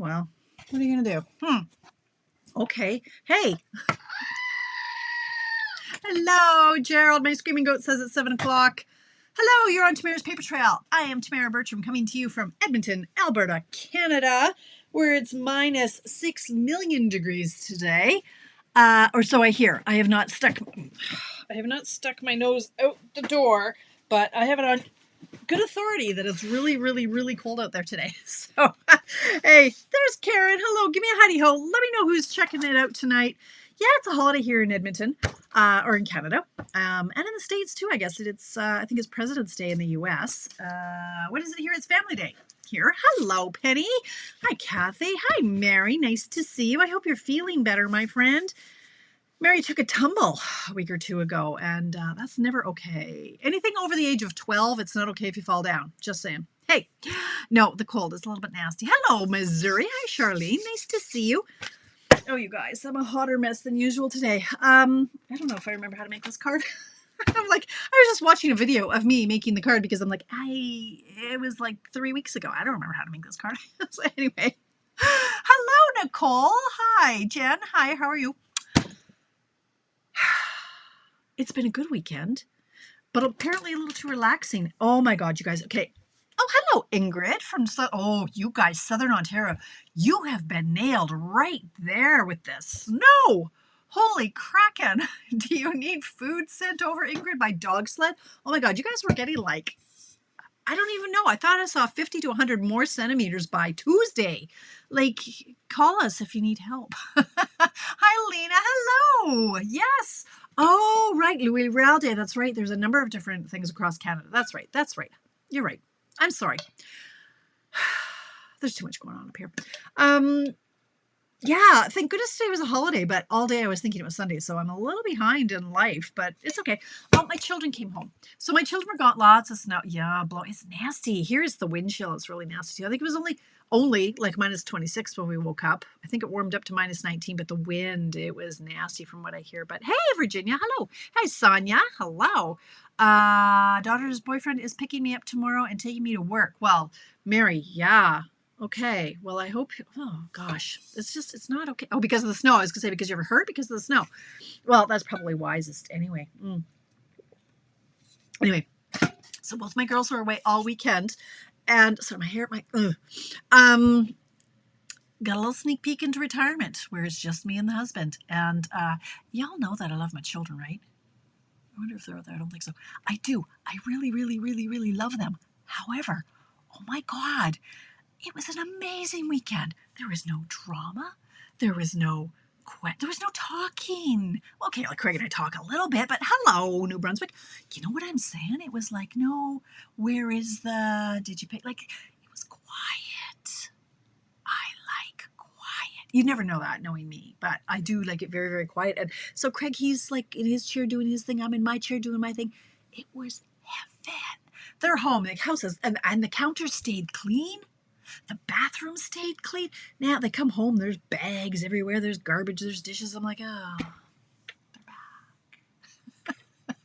well, what are you going to do? Okay. Hey. Hello, Gerald. My screaming goat says it's 7 o'clock. Hello, you're on Tamara's Paper Trail. I am Tamara Bertram coming to you from Edmonton, Alberta, Canada, where it's minus 6 million degrees today. Or so I hear. I have not stuck my nose out the door, but I have it on good authority that it's really, really, really cold out there today. So, hey, there's Karen. Hello, give me a hidey ho. Let me know who's checking it out tonight. Yeah, it's a holiday here in Edmonton, or in Canada, and in the States too. I guess it's I think it's President's Day in the U.S. What is it here? It's Family Day here. Hello, Penny. Hi, Kathy. Hi, Mary. Nice to see you. I hope you're feeling better, my friend. Mary took a tumble a week or two ago, and that's never okay. Anything over the age of 12, it's not okay if you fall down. Just saying. Hey, no, the cold is a little bit nasty. Hello, Missouri. Hi, Charlene. Nice to see you. Oh, you guys, I'm a hotter mess than usual today. I don't know if I remember how to make this card. I was just watching a video of me making the card because I'm like, it was like 3 weeks ago. I don't remember how to make this card. So anyway, hello, Nicole. Hi, Jen. Hi, how are you? It's been a good weekend, but apparently a little too relaxing. Oh my God, you guys. Okay. Oh, hello, Ingrid from, you guys, Southern Ontario. You have been nailed right there with this snow. Holy kraken. Do you need food sent over, Ingrid, by dog sled? Oh my God, you guys were getting like, I don't even know. I thought I saw 50 to 100 more centimeters by Tuesday. Like, call us if you need help. Hi, Lena. Hello. Yes. Oh, right. Louis Riel Day. That's right. There's a number of different things across Canada. That's right. That's right. You're right. I'm sorry. There's too much going on up here. Yeah, thank goodness today was a holiday, but all day I was thinking it was Sunday, so I'm a little behind in life, but it's okay. Oh, my children came home. So my children got lots of snow. Yeah, it's nasty. Here's the wind chill. It's really nasty too. I think it was only like minus 26 when we woke up. I think it warmed up to minus 19, but the wind, it was nasty from what I hear. But hey, Virginia, hello. Hi, Sonia, hello. Daughter's boyfriend is picking me up tomorrow and taking me to work. Well, Mary, yeah. Okay, well, I hope, oh gosh, it's not okay. Oh, because of the snow. I was going to say because you ever hurt because of the snow. Well, that's probably wisest anyway. Anyway, so both my girls were away all weekend. And so my hair, got a little sneak peek into retirement where it's just me and the husband. And y'all know that I love my children, right? I wonder if they're out there. I don't think so. I do. I really, really, really, really love them. However, oh my God, it was an amazing weekend. There was no drama. There was no talking. Okay, like Craig and I talk a little bit, but hello, New Brunswick. You know what I'm saying? It was like, no, where is did you pay? Like, it was quiet. I like quiet. You never know that knowing me, but I do like it very, very quiet. And so Craig, he's like in his chair doing his thing. I'm in my chair doing my thing. It was heaven. They're home, like houses, and the counter stayed clean. The bathroom stayed clean. Now they come home, there's bags everywhere, there's garbage, there's dishes. I'm like, oh, they're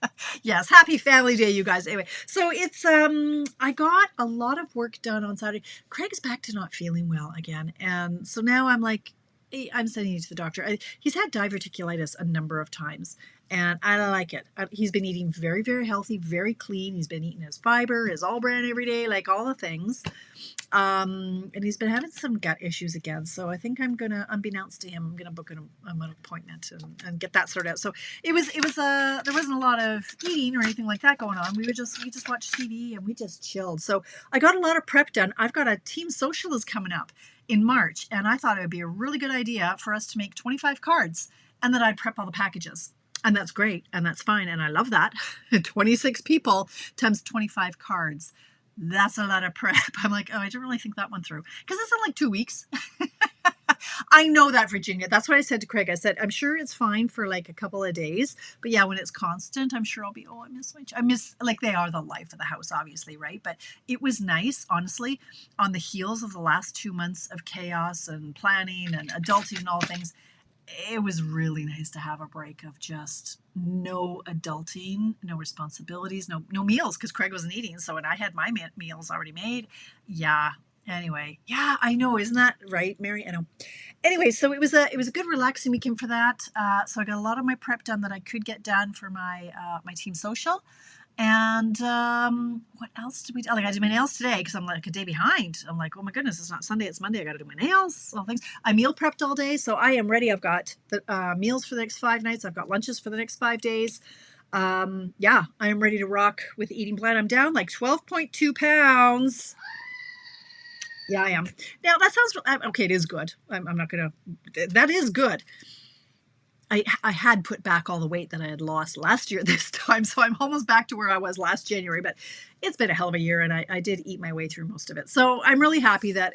back. Yes, happy family day, you guys. Anyway, so it's I got a lot of work done on Saturday. Craig's back to not feeling well again, and so now I'm like, I'm sending you to the doctor. He's had diverticulitis a number of times, and I don't like it. He's been eating very, very healthy, very clean. He's been eating his fiber, his all bran every day, like all the things. And he's been having some gut issues again. So I think I'm gonna, unbeknownst to him, I'm gonna book an appointment and get that sorted out. So it was there wasn't a lot of eating or anything like that going on. We just watched TV and we just chilled. So I got a lot of prep done. I've got a team social is coming up in March, and I thought it would be a really good idea for us to make 25 cards and then I'd prep all the packages. And that's great, and that's fine, and I love that. 26 people times 25 cards. That's a lot of prep. I'm like, oh, I didn't really think that one through. Because it's in like 2 weeks. I know that, Virginia. That's what I said to Craig. I said, I'm sure it's fine for like a couple of days. But yeah, when it's constant, I'm sure I'll be, I miss, like they are the life of the house, obviously, right? But it was nice, honestly, on the heels of the last 2 months of chaos and planning and adulting and all things. It was really nice to have a break of just no adulting, no responsibilities, no meals, because Craig wasn't eating. So when I had my meals already made, yeah, Anyway, yeah, I know. Isn't that right, Mary? I know. Anyway, so it was a good relaxing weekend for that. So I got a lot of my prep done that I could get done for my team social. And what else did we do? Like I did my nails today because I'm like a day behind. I'm like, oh my goodness, it's not Sunday, it's Monday. I got to do my nails, all things. I meal prepped all day, so I am ready. I've got the meals for the next 5 nights. I've got lunches for the next 5 days. Yeah, I am ready to rock with the eating plan. I'm down like 12.2 pounds. Yeah, I am. Now that sounds okay. It is good. I'm not gonna. That is good. I had put back all the weight that I had lost last year this time, so I'm almost back to where I was last January, but it's been a hell of a year, and I did eat my way through most of it. So I'm really happy that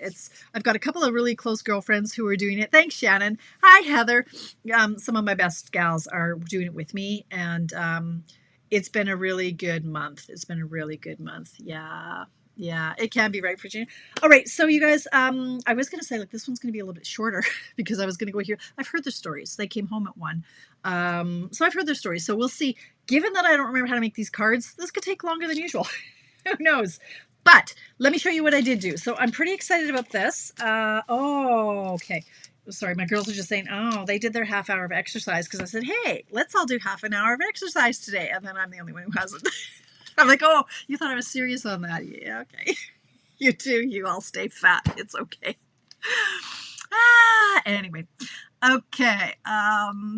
I've got a couple of really close girlfriends who are doing it. Thanks, Shannon. Hi, Heather. Some of my best gals are doing it with me, and it's been a really good month. It's been a really good month. Yeah. Yeah, it can be, right, Virginia? All right, so you guys, I was going to say, like, this one's going to be a little bit shorter because I was going to go here. I've heard their stories. They came home at 1. So I've heard their stories. So we'll see. Given that I don't remember how to make these cards, this could take longer than usual. Who knows? But let me show you what I did do. So I'm pretty excited about this. Okay. Sorry, my girls are just saying, oh, they did their half hour of exercise because I said, hey, let's all do half an hour of exercise today. And then I'm the only one who hasn't. I'm like, oh, you thought I was serious on that? Yeah, okay. You too. You all stay fat. It's okay. Anyway. Okay. Oh,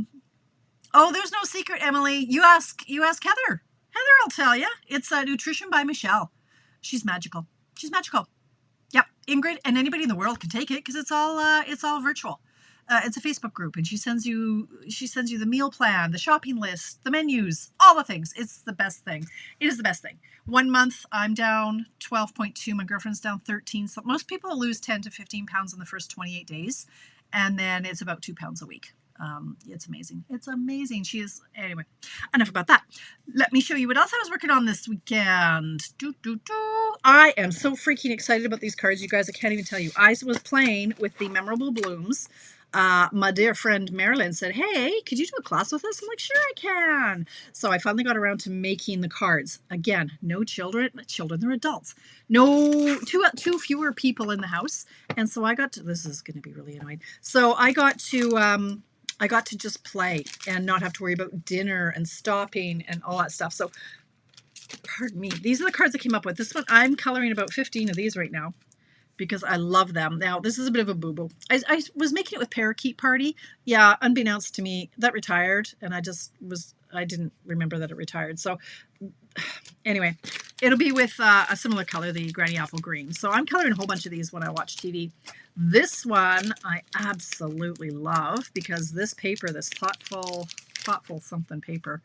there's no secret, Emily. You ask Heather. Heather will tell you. It's Nutrition by Michelle. She's magical. She's magical. Yep. Ingrid and anybody in the world can take it because it's all virtual. It's a Facebook group, and she sends you the meal plan, the shopping list, the menus, all the things. It's the best thing. It is the best thing. 1 month, I'm down 12.2. My girlfriend's down 13. So most people lose 10 to 15 pounds in the first 28 days, and then it's about 2 pounds a week. It's amazing. It's amazing. Anyway, enough about that. Let me show you what else I was working on this weekend. I am so freaking excited about these cards, you guys. I can't even tell you. I was playing with the Memorable Blooms. My dear friend Marilyn said, hey, could you do a class with us? I'm like, sure I can. So I finally got around to making the cards. Again, no children, they're adults. No, two fewer people in the house. And so this is going to be really annoying. So I got to just play and not have to worry about dinner and stopping and all that stuff. So pardon me. These are the cards I came up with. This one, I'm coloring about 15 of these right now, because I love them. Now, this is a bit of a boo-boo. I was making it with Parakeet Party. Yeah, unbeknownst to me, that retired, and I didn't remember that it retired. So anyway, it'll be with a similar color, the Granny Apple Green. So I'm coloring a whole bunch of these when I watch TV. This one I absolutely love because this paper, this thoughtful something paper,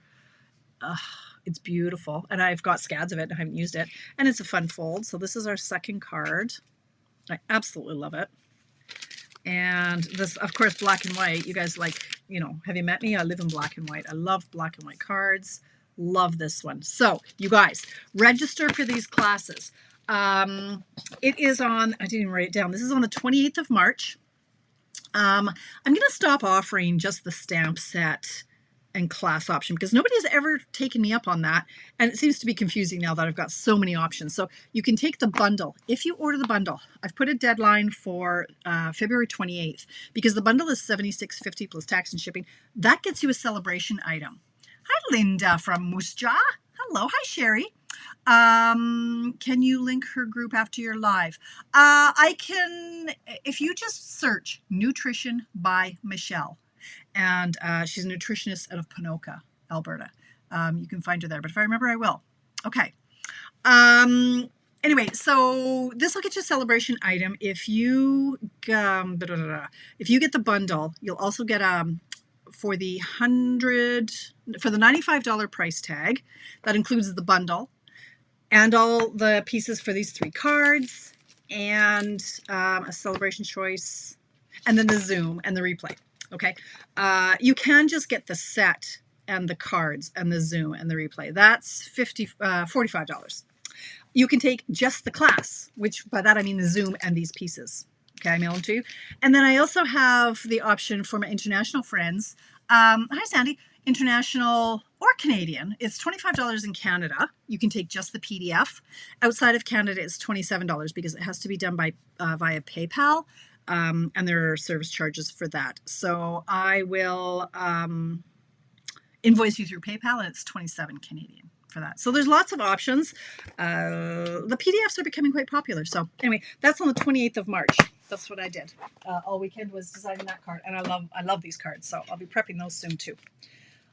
it's beautiful. And I've got scads of it. I haven't used it. And it's a fun fold. So this is our second card. I absolutely love it. And this, of course, black and white. You guys have you met me? I live in black and white. I love black and white cards. Love this one. So you guys, register for these classes. It is on, I didn't even write it down. This is on the 28th of March. I'm going to stop offering just the stamp set and class option because nobody's ever taken me up on that, and it seems to be confusing now that I've got so many options. So you can take the bundle. If you order the bundle, I've put a deadline for February 28th because the bundle is $76.50 plus tax and shipping. That gets you a celebration item. Hi, Linda from Moose Jaw. Hello. Hi, Sherry. Can you link her group after your live? I can, if you just search Nutrition by Michelle. And she's a nutritionist out of Ponoka, Alberta. You can find her there, but if I remember, I will. Okay. Anyway, so this will get you a celebration item. If you get the bundle, you'll also get for the $95 price tag. That includes the bundle and all the pieces for these 3 cards and a celebration choice, and then the Zoom and the replay. Okay, you can just get the set and the cards and the Zoom and the replay. That's $45. You can take just the class, which by that I mean the Zoom and these pieces. Okay, I mail them to you. And then I also have the option for my international friends. Hi, Sandy. international or Canadian, it's $25 in Canada. You can take just the PDF. Outside of Canada, it's $27 because it has to be done by via PayPal, and there are service charges for that. So I will invoice you through PayPal, and it's 27 Canadian for that. So there's lots of options. The PDFs are becoming quite popular. So anyway, that's on the 28th of March. That's what I did. All weekend was designing that card, and I love these cards. So I'll be prepping those soon too.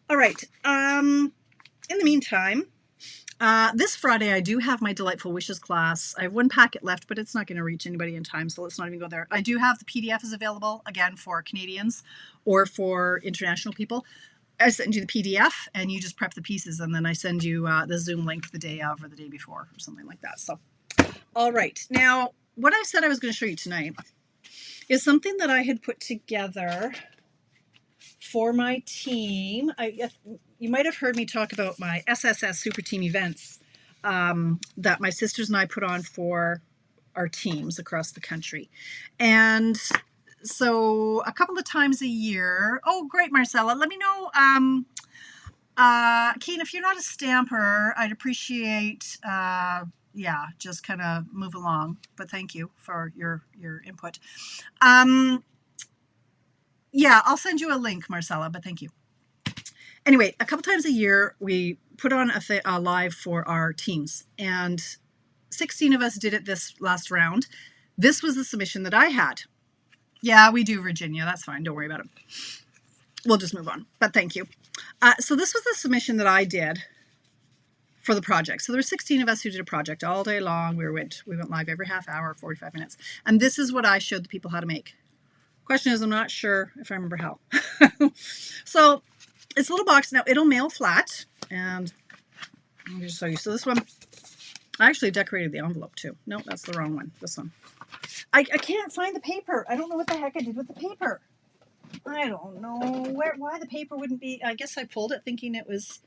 All right. In the meantime, this Friday I do have my Delightful Wishes class. I have one packet left, but it's not going to reach anybody in time, so let's not even go there. I do have the PDF is available again for Canadians or for international people. I send you the PDF and you just prep the pieces, and then I send you the Zoom link the day of or the day before or something like that. So, all right. Now, what I said I was going to show you tonight is something that I had put together for my team. You might have heard me talk about my SSS Super Team events that my sisters and I put on for our teams across the country. And so a couple of times a year. Oh, great, Marcella. Let me know, Keen, if you're not a stamper, I'd appreciate, just kind of move along. But thank you for your input. Yeah, I'll send you a link, Marcella, but thank you. Anyway, a couple times a year, we put on a live for our teams, and 16 of us did it this last round. This was the submission that I had. Yeah, we do, Virginia. That's fine. Don't worry about it. We'll just move on, but thank you. So this was the submission that I did for the project. So there were 16 of us who did a project all day long. We went live every half hour, 45 minutes. And this is what I showed the people how to make. Question is, I'm not sure if I remember how. So it's a little box. Now it'll mail flat, and let me just show you. So this one, I actually decorated the envelope too. No, that's the wrong one. This one. I can't find the paper. I don't know what the heck I did with the paper. I don't know why the paper wouldn't be. I guess I pulled it thinking it was.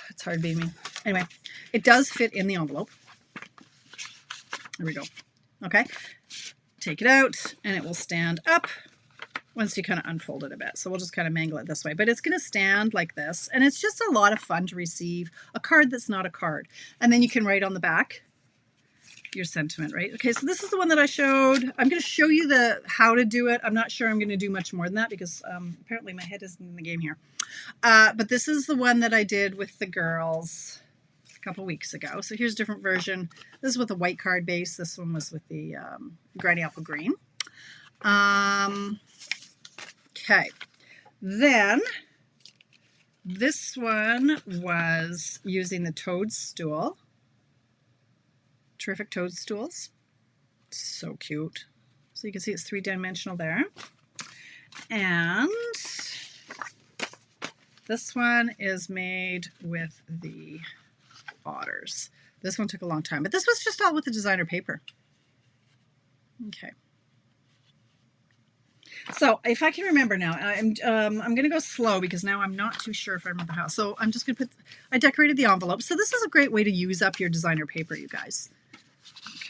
It's hard being me. Anyway, it does fit in the envelope. There we go. Okay. Take it out and it will stand up once you kind of unfold it a bit. So we'll just kind of mangle it this way, but it's going to stand like this. And it's just a lot of fun to receive a card that's not a card. And then you can write on the back your sentiment, right? Okay, so this is the one that I showed. I'm going to show you how to do it. I'm not sure I'm going to do much more than that because apparently my head isn't in the game here. But this is the one that I did with the girls a couple weeks ago. So here's a different version. This is with a white card base. This one was with the Granny Apple Green. Okay. Then this one was using the toadstool. Terrific toadstools. So cute. So you can see it's three-dimensional there. And this one is made with the otters. This one took a long time, but this was just all with the designer paper. Okay. So if I can remember now, I'm going to go slow because now I'm not too sure if I remember how. So I'm just going to I decorated the envelope. So this is a great way to use up your designer paper, you guys.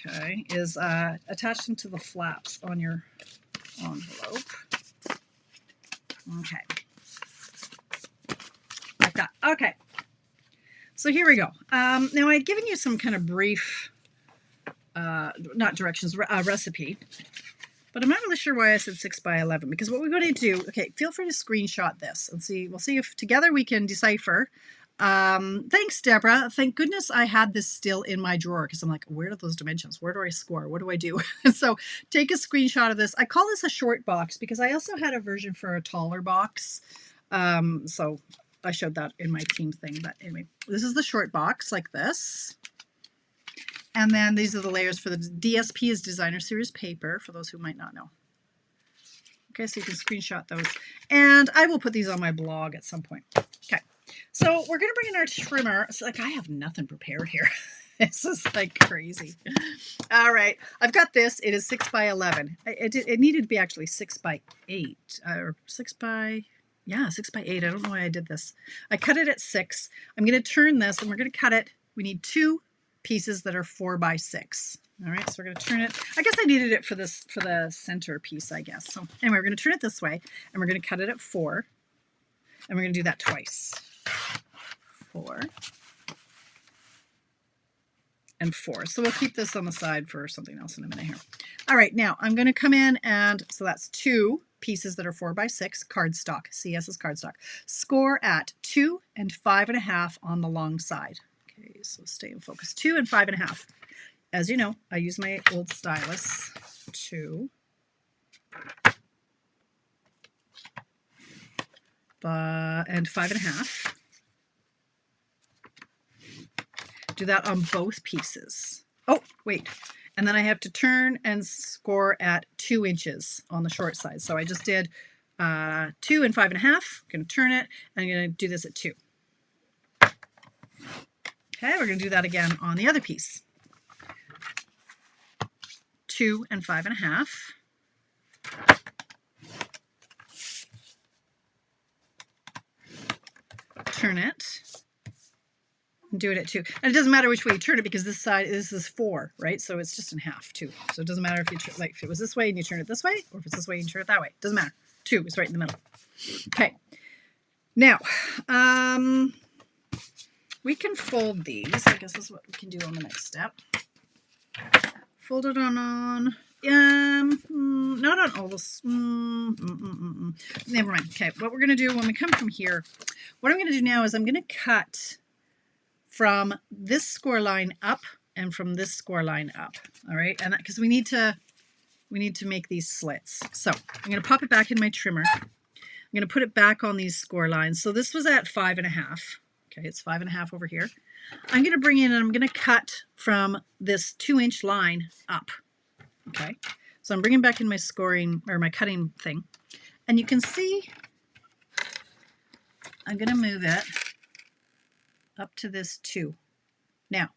Okay, is attach them to the flaps on your envelope. Okay. Like that. Okay. So here we go. Now I'd given you some kind of brief, not directions, recipe. But I'm not really sure why I said 6 by 11 because what we're going to do, okay, feel free to screenshot this and see. We'll see if together we can decipher. Thanks, Deborah. Thank goodness I had this still in my drawer because I'm like, where are those dimensions? Where do I score? What do I do? So take a screenshot of this. I call this a short box because I also had a version for a taller box. So I showed that in my team thing. But anyway, this is the short box like this. And then these are the layers for the DSP is Designer Series paper, for those who might not know. Okay, so you can screenshot those. And I will put these on my blog at some point. Okay, so we're going to bring in our trimmer. It's like I have nothing prepared here. This is like crazy. All right, I've got this. It is 6 by 11. It needed to be actually 6 by 8 or 6 by... Yeah, 6 by 8. I don't know why I did this. I cut it at 6. I'm going to turn this and we're going to cut it. We need 2 pieces that are 4 by 6. All right, so we're going to turn it. I guess I needed it for the center piece, I guess. So anyway, we're going to turn it this way and we're going to cut it at 4. And we're going to do that twice. 4 and 4. So we'll keep this on the side for something else in a minute here. All right, now I'm going to come in and, so that's 2 pieces that are 4 by 6 cardstock, CS is cardstock. Score at 2 and 5.5 on the long side. Okay, so stay in focus. 2 and 5.5. As you know, I use my old stylus. 2 and 5.5. Do that on both pieces. Oh, wait. And then I have to turn and score at 2 inches on the short side. So I just did 2 and 5.5. I'm going to turn it, and I'm going to do this at 2. Okay, we're going to do that again on the other piece. 2 and 5.5. Turn it. And do it at 2. And it doesn't matter which way you turn it because this side, this is 4, right? So it's just in half, 2. So it doesn't matter if you like if it was this way and you turn it this way, or if it's this way and you turn it that way. It doesn't matter. 2 is right in the middle. Okay. Now, we can fold these. I guess that's what we can do on the next step. Fold it on not on all this. Never mind. Okay, what we're going to do when we come from here, what I'm going to do now is I'm going to cut from this score line up and from this score line up. All right, and because we need to make these slits. So I'm going to pop it back in my trimmer. I'm going to put it back on these score lines. So this was at 5.5. Okay, it's 5.5 over here. I'm going to bring in and I'm going to cut from this 2-inch line up. Okay, so I'm bringing back in my scoring or my cutting thing, and you can see I'm going to move it up to this 2. Now,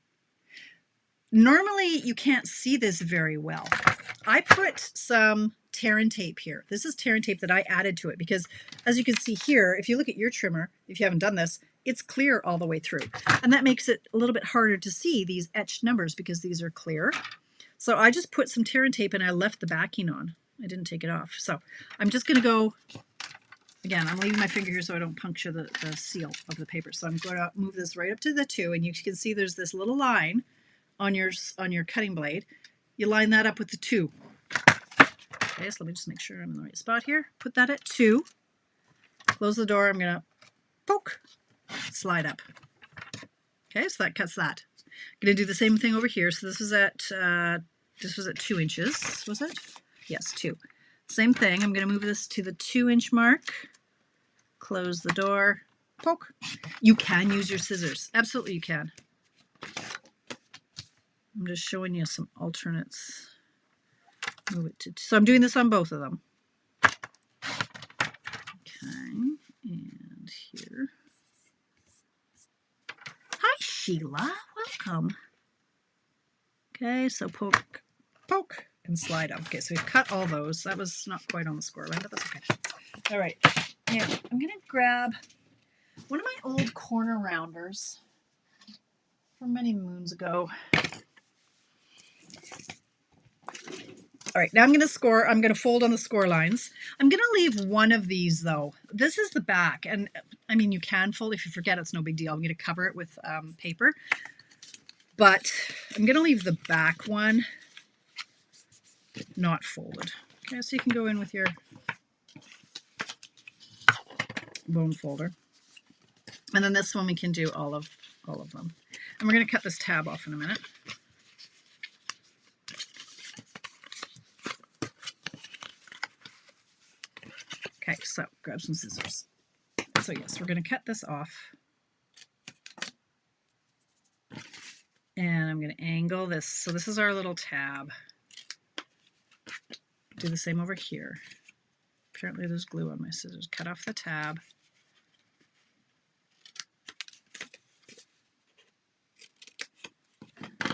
normally you can't see this very well. I put some tear and tape here. This is tear and tape that I added to it because, as you can see here, if you look at your trimmer, if you haven't done this, it's clear all the way through. And that makes it a little bit harder to see these etched numbers because these are clear. So I just put some tear and tape and I left the backing on. I didn't take it off. So I'm just going to go, again, I'm leaving my finger here so I don't puncture the seal of the paper. So I'm going to move this right up to the 2, and you can see there's this little line on your cutting blade. You line that up with the 2. Okay, so let me just make sure I'm in the right spot here. Put that at 2. Close the door. I'm going to poke, slide up. Okay, so that cuts that. I'm going to do the same thing over here. So this was at 2 inches, was it? Yes, 2. Same thing. I'm going to move this to the 2-inch mark. Close the door. Poke. You can use your scissors. Absolutely you can. I'm just showing you some alternates. Move it to, so I'm doing this on both of them. Okay, and here. Hi, Sheila. Welcome. Okay, so poke, poke, and slide up. Okay, so we've cut all those. That was not quite on the score line, but that's okay. All right, now I'm going to grab one of my old corner rounders from many moons ago. All right, now I'm going to fold on the score lines. I'm going to leave one of these though. This is the back, and I mean, you can fold. If you forget, it's no big deal. I'm going to cover it with paper, but I'm going to leave the back one not folded. Okay, so you can go in with your bone folder. And then this one we can do all of them. And we're going to cut this tab off in a minute. Okay, so grab some scissors. So yes, we're going to cut this off. And I'm going to angle this. So this is our little tab. Do the same over here. Apparently there's glue on my scissors. Cut off the tab.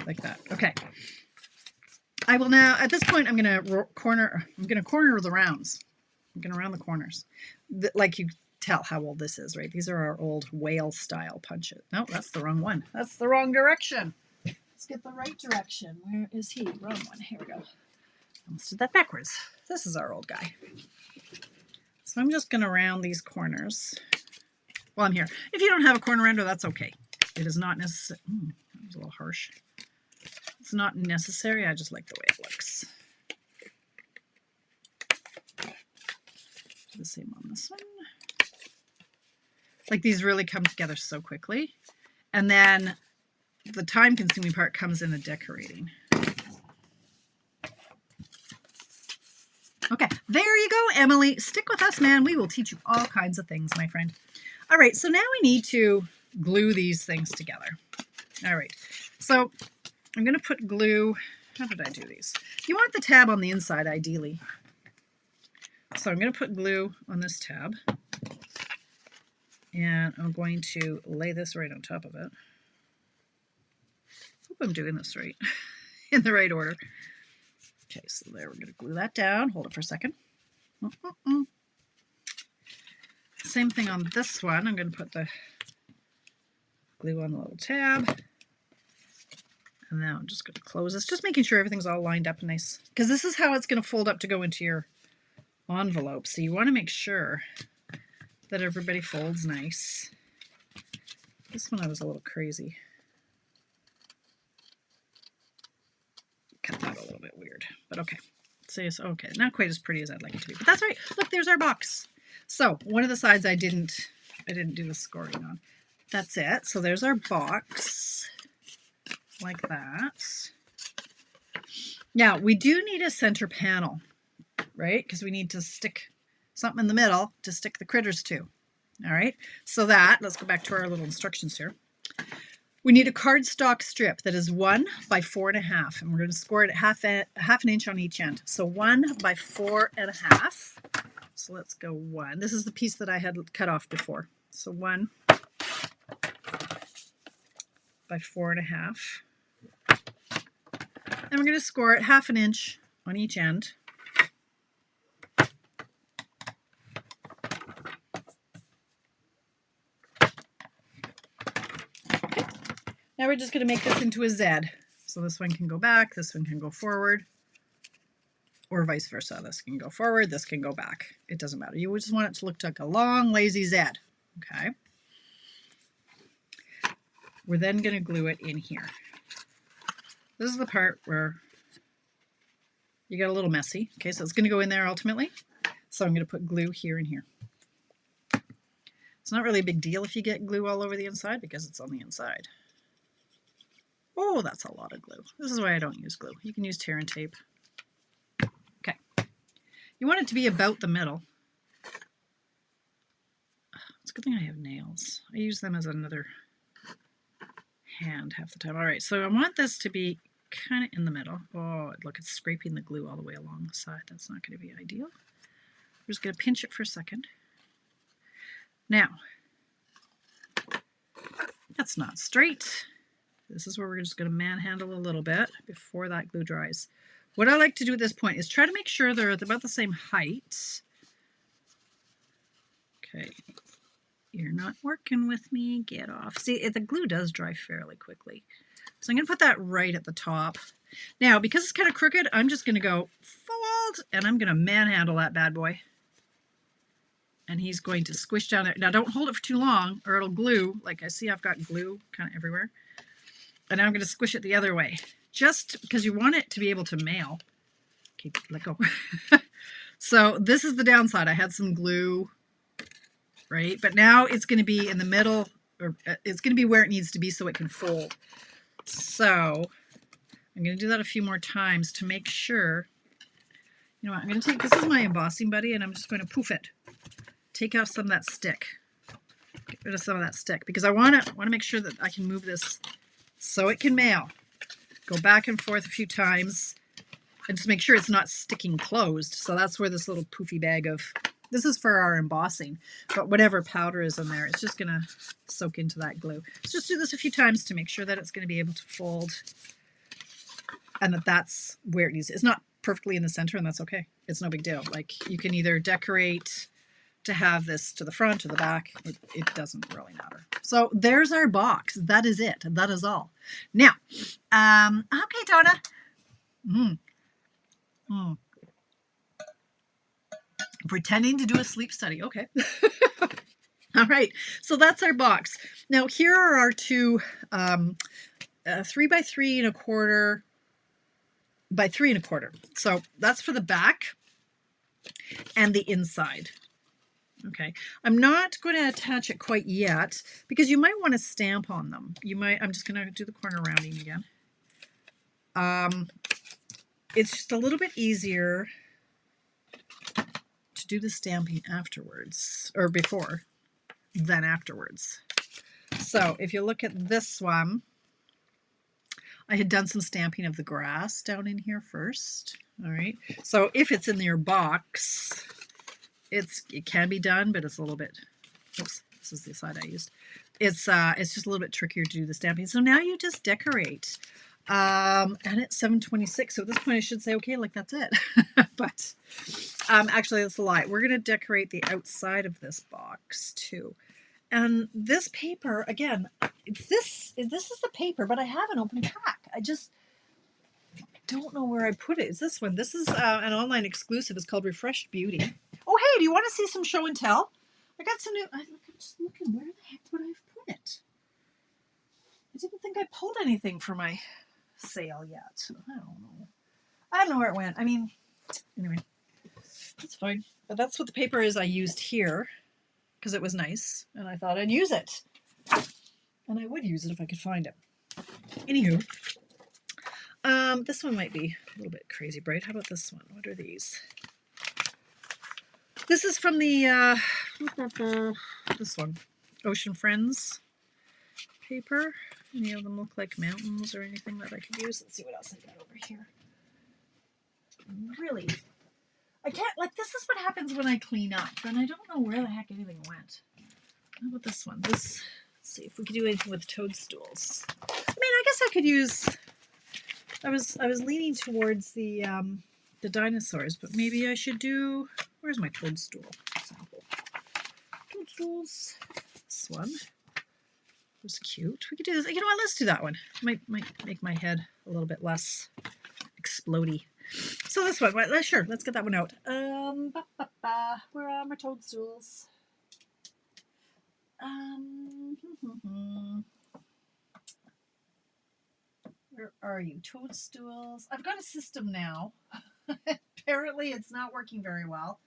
Like that. Okay. I will now, at this point, I'm going to corner the rounds. I'm going to round the corners. Like you tell how old this is, right? These are our old whale style punches. No, that's the wrong one. That's the wrong direction. Let's get the right direction. Where is he? Wrong one. Here we go. I almost did that backwards. This is our old guy. So I'm just going to round these corners. while I'm here. If you don't have a corner render, that's okay. It is not necessary. That was a little harsh. It's not necessary. I just like the way it looks. The same on this one. Like these really come together so quickly. And then the time-consuming part comes in the decorating. Okay, there you go, Emily. Stick with us, man. We will teach you all kinds of things, my friend. All right, so now we need to glue these things together. All right, so I'm going to put glue. How did I do these? You want the tab on the inside, ideally. So I'm going to put glue on this tab. And I'm going to lay this right on top of it. Hope I'm doing this right, in the right order. Okay, so there, we're going to glue that down. Hold it for a second. Same thing on this one. I'm going to put the glue on the little tab. And now I'm just going to close this, just making sure everything's all lined up nice. Because this is how it's going to fold up to go into your envelope. So you want to make sure that everybody folds nice. This one I was a little crazy. Cut that a little bit weird, but okay. So it's okay, not quite as pretty as I'd like it to be, but that's all right. Look, there's our box. So one of the sides I didn't do the scoring on. That's it. So there's our box, like that. Now we do need a center panel, right? Because we need to stick something in the middle to stick the critters to. All right. So let's go back to our little instructions here. We need a cardstock strip that is 1 by 4.5, and we're going to score it at half an inch on each end. So 1 by 4.5. So let's go 1. This is the piece that I had cut off before. So 1 by 4.5. And we're going to score it half an inch on each end. Now we're just going to make this into a Z. So this one can go back, this one can go forward, or vice versa. This can go forward, this can go back. It doesn't matter. You just want it to look like a long, lazy Z. Okay. We're then going to glue it in here. This is the part where you get a little messy. Okay, so it's going to go in there ultimately. So I'm going to put glue here and here. It's not really a big deal if you get glue all over the inside because it's on the inside. Oh, that's a lot of glue. This is why I don't use glue. You can use tear and tape. Okay. You want it to be about the middle. It's a good thing I have nails. I use them as another hand half the time. All right, so I want this to be kind of in the middle. Oh, look, it's scraping the glue all the way along the side. That's not going to be ideal. We're just going to pinch it for a second. Now, that's not straight. This is where we're just going to manhandle a little bit before that glue dries. What I like to do at this point is try to make sure they're about the same height. Okay, you're not working with me. Get off. See, the glue does dry fairly quickly. So I'm going to put that right at the top. Now, because it's kind of crooked, I'm just going to go fold, and I'm going to manhandle that bad boy. And he's going to squish down there. Now, don't hold it for too long, or it'll glue. Like I see I've got glue kind of everywhere. And now I'm going to squish it the other way, just because you want it to be able to mail. Okay, let go. So this is the downside. I had some glue, right? But now it's going to be in the middle, or it's going to be where it needs to be so it can fold. So I'm going to do that a few more times to make sure. You know what? I'm going to take, this is my embossing buddy, and I'm just going to poof it. Take off some of that stick. Get rid of some of that stick, because I want to make sure that I can move this so it can mail. Go back and forth a few times and just make sure it's not sticking closed. So that's where this little poofy bag of, this is for our embossing, but whatever powder is in there, it's just going to soak into that glue. Let's just do this a few times to make sure that it's going to be able to fold and that that's where it needs. It's not perfectly in the center, and that's okay. It's no big deal. Like, you can either decorate to have this to the front or the back. It doesn't really matter. So there's our box. That is it. That is all. Now, okay, Donna. Pretending to do a sleep study. Okay. All right, so that's our box. Now here are our two 3 by 3 1/4 by 3 1/4. So that's for the back and the inside. Okay, I'm not going to attach it quite yet because you might want to stamp on them. You might. I'm just going to do the corner rounding again. It's just a little bit easier to do the stamping afterwards or before than afterwards. So if you look at this one, I had done some stamping of the grass down in here first. All right. So if it's in your box, it can be done, but it's a little bit, oops, this is the side I used. It's just a little bit trickier to do the stamping. So now you just decorate. And it's 7:26. So at this point I should say, okay, like that's it. But actually that's a lie. We're going to decorate the outside of this box too. And this paper, again, this is the paper, but I have an open pack. I just don't know where I put it. It's this one. This is an online exclusive. It's called Refreshed Beauty. Oh, hey, do you want to see some show and tell? I got some new, I'm just looking, where the heck would I have put it? I didn't think I pulled anything for my sale yet. I don't know where it went. I mean, anyway, that's fine. But that's what the paper is I used here because it was nice and I thought I'd use it. And I would use it if I could find it. Anywho, this one might be a little bit crazy bright. How about this one? What are these? This is from the, this one, Ocean Friends paper. Any of them look like mountains or anything that I could use? Let's see what else I got over here. Really, I can't, like, this is what happens when I clean up. Then I don't know where the heck anything went. How about this one? Let's see if we could do anything with toadstools. I mean, I guess I could use, I was leaning towards the dinosaurs, but maybe I should do, where's my toadstool sample? Toadstools. This one was cute. We could do this. You know what? Let's do that one. Might make my head a little bit less explodey. So this one, sure, let's get that one out. Where are my toadstools? Where are you? Toadstools. I've got a system now. Apparently it's not working very well.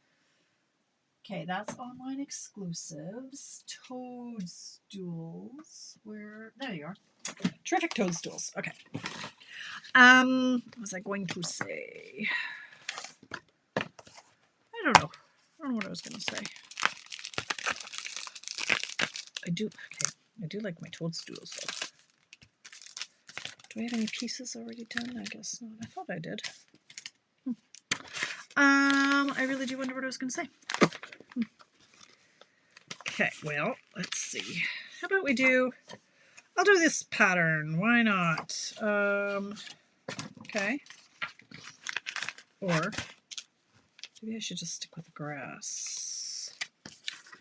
Okay, that's online exclusives. Toadstools. Where? There you are. Terrific toadstools. Okay. What was I going to say? I don't know. I don't know what I was going to say. I do like my toadstools though. Do I have any pieces already done? I guess not. I thought I did. I really do wonder what I was going to say. Okay, well, let's see. How about we do, I'll do this pattern. Why not? Okay. Or maybe I should just stick with the grass.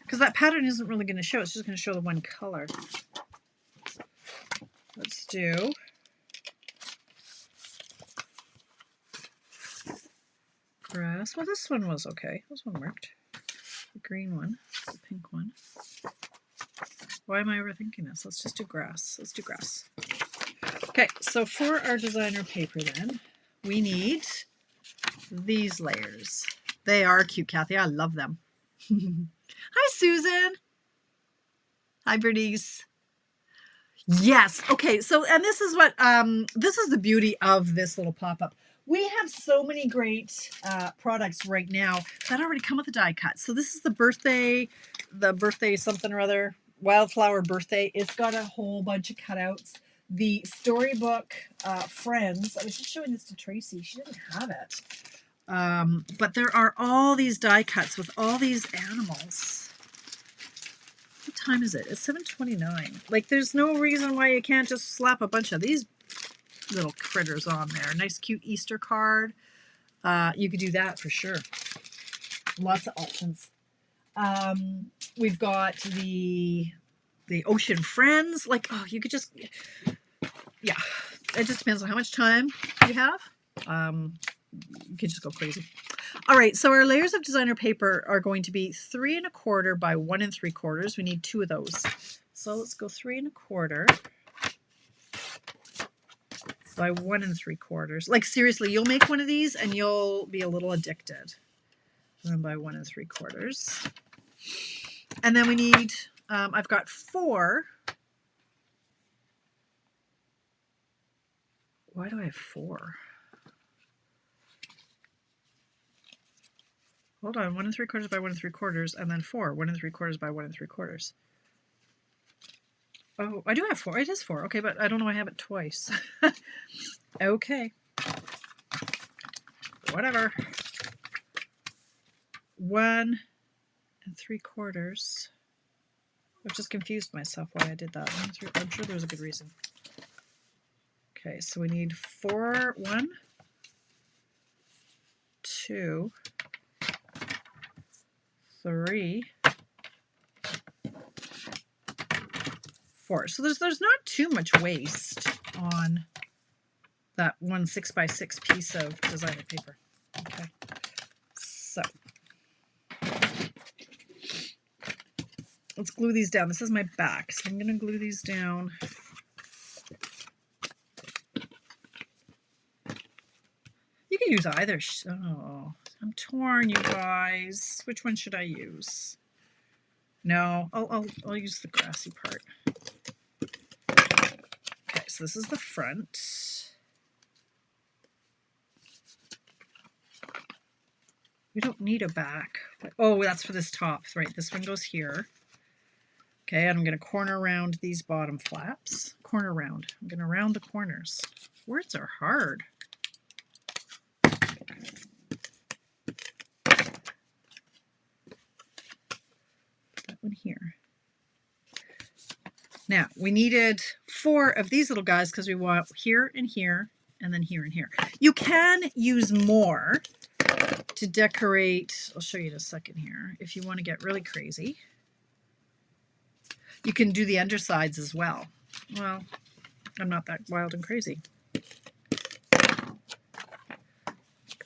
Because that pattern isn't really going to show. It's just going to show the one color. Let's do grass. Well, this one was okay. This one worked. The green one, the pink one. Why am I overthinking this? Let's just do grass. Let's do grass. Okay, so for our designer paper then, we need these layers. They are cute, Kathy. I love them. Hi, Susan. Hi, Bernice. Yes. Okay. So, and this is what, this is the beauty of this little pop-up. We have so many great products right now that already come with a die cut. So this is the birthday something or other, Wildflower Birthday. It's got a whole bunch of cutouts. The Storybook Friends, I was just showing this to Tracy. She didn't have it. But there are all these die cuts with all these animals. What time is it? It's 7:29. Like, there's no reason why you can't just slap a bunch of these little critters on there. Nice cute Easter card. You could do that for sure. Lots of options. We've got the Ocean Friends. Like, oh, you could just, yeah, it just depends on how much time you have. You could just go crazy. All right, so our layers of designer paper are going to be 3 1/4 by 1 3/4. We need 2 of those. So let's go 3 1/4 by 1 3/4. Like seriously, you'll make one of these and you'll be a little addicted. And then by 1 3/4. And then we need, I've got 4. Why do I have 4? Hold on, 1 3/4 by 1 3/4, and then 4, 1 3/4 by 1 3/4. Oh, I do have 4. It is 4. Okay, but I don't know I have it twice. Okay. Whatever. 1 3/4. I've just confused myself why I did that. I'm sure there's a good reason. Okay, so we need 4, 1, 2, 3, 4. So there's not too much waste on that 1 6x6 piece of designer paper. Okay, so let's glue these down. This is my back, so I'm going to glue these down. You can use either. Oh, I'm torn, you guys. Which one should I use? No, I'll use the grassy part. Okay, so this is the front. We don't need a back. Oh, that's for this top. Right, this one goes here. Okay, and I'm going to corner around these bottom flaps. Corner round. I'm going to round the corners. Words are hard. That one here. Now, we needed 4 of these little guys because we want here and here and then here and here. You can use more to decorate. I'll show you in a second here. If you want to get really crazy, you can do the undersides as well. Well, I'm not that wild and crazy. Like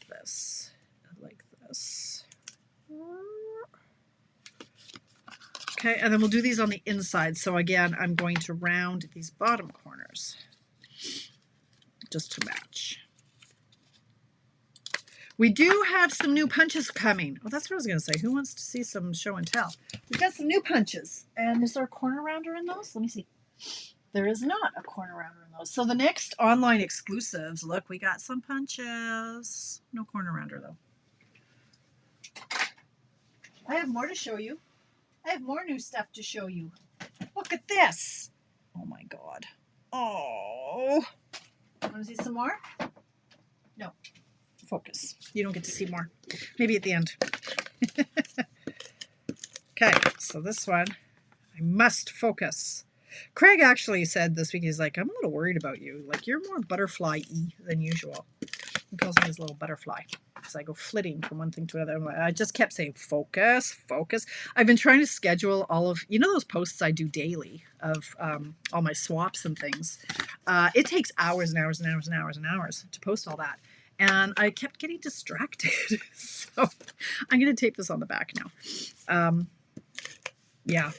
this. Like this. Okay, and then we'll do these on the inside. So again, I'm going to round these bottom corners just to match. We do have some new punches coming. Oh, that's what I was going to say. Who wants to see some show and tell? We've got some new punches. And is there a corner rounder in those? Let me see. There is not a corner rounder in those. So the next online exclusives, look, we got some punches. No corner rounder, though. I have more to show you. I have more new stuff to show you. Look at this. Oh, my God. Oh. Want to see some more? No. Focus. You don't get to see more. Maybe at the end. Okay, so this one, I must focus. Craig actually said this week, he's like, I'm a little worried about you. Like, you're more butterfly-y than usual. He calls me his little butterfly. So I go flitting from one thing to another. I just kept saying, focus, focus. I've been trying to schedule all of, you know, those posts I do daily of all my swaps and things. It takes hours and hours and hours and hours and hours to post all that. And I kept getting distracted. So I'm going to tape this on the back now. Yeah.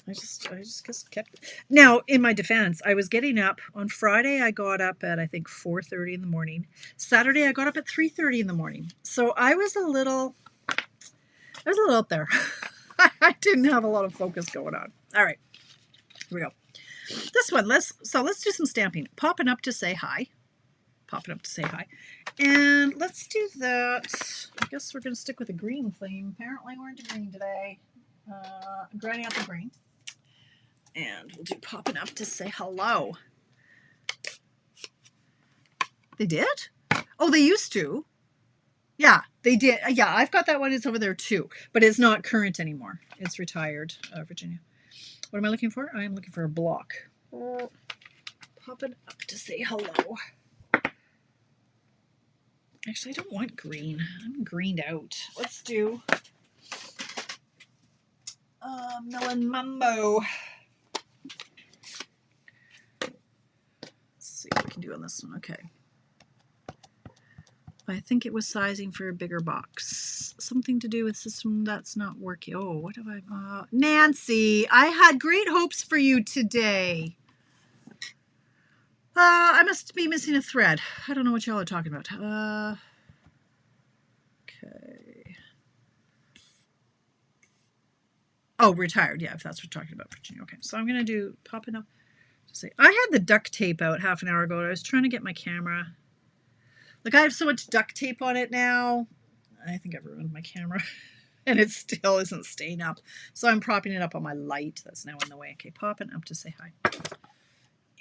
I just kept. Now, in my defense, I was getting up on Friday. I got up at I think 4:30 in the morning. Saturday, I got up at 3:30 in the morning. So I was a little up there. I didn't have a lot of focus going on. All right, here we go. This one, let's do some stamping. Popping up to say hi. Popping up to say hi, and let's do that. I guess we're gonna stick with the green theme. Apparently, we're into green today. Grinding up the green. And we'll do popping up to say hello. They did? Oh, they used to. Yeah, they did. Yeah, I've got that one. It's over there too. But it's not current anymore. It's retired, Virginia. What am I looking for? I'm looking for a block. Popping up to say hello. Actually, I don't want green. I'm greened out. Let's do Melon Mumbo. See what we can do on this one. Okay. I think it was sizing for a bigger box. Something to do with system that's not working. Oh, what have I... Nancy, I had great hopes for you today. I must be missing a thread. I don't know what y'all are talking about. Okay. Oh, retired. Yeah, if that's what we're talking about, Virginia. Okay, so I'm going to do popping up. Say, I had the duct tape out half an hour ago. I was trying to get my camera. Like, I have so much duct tape on it now. I think I've ruined my camera. And it still isn't staying up. So I'm propping it up on my light. That's now in the way. Okay, popping up to say hi.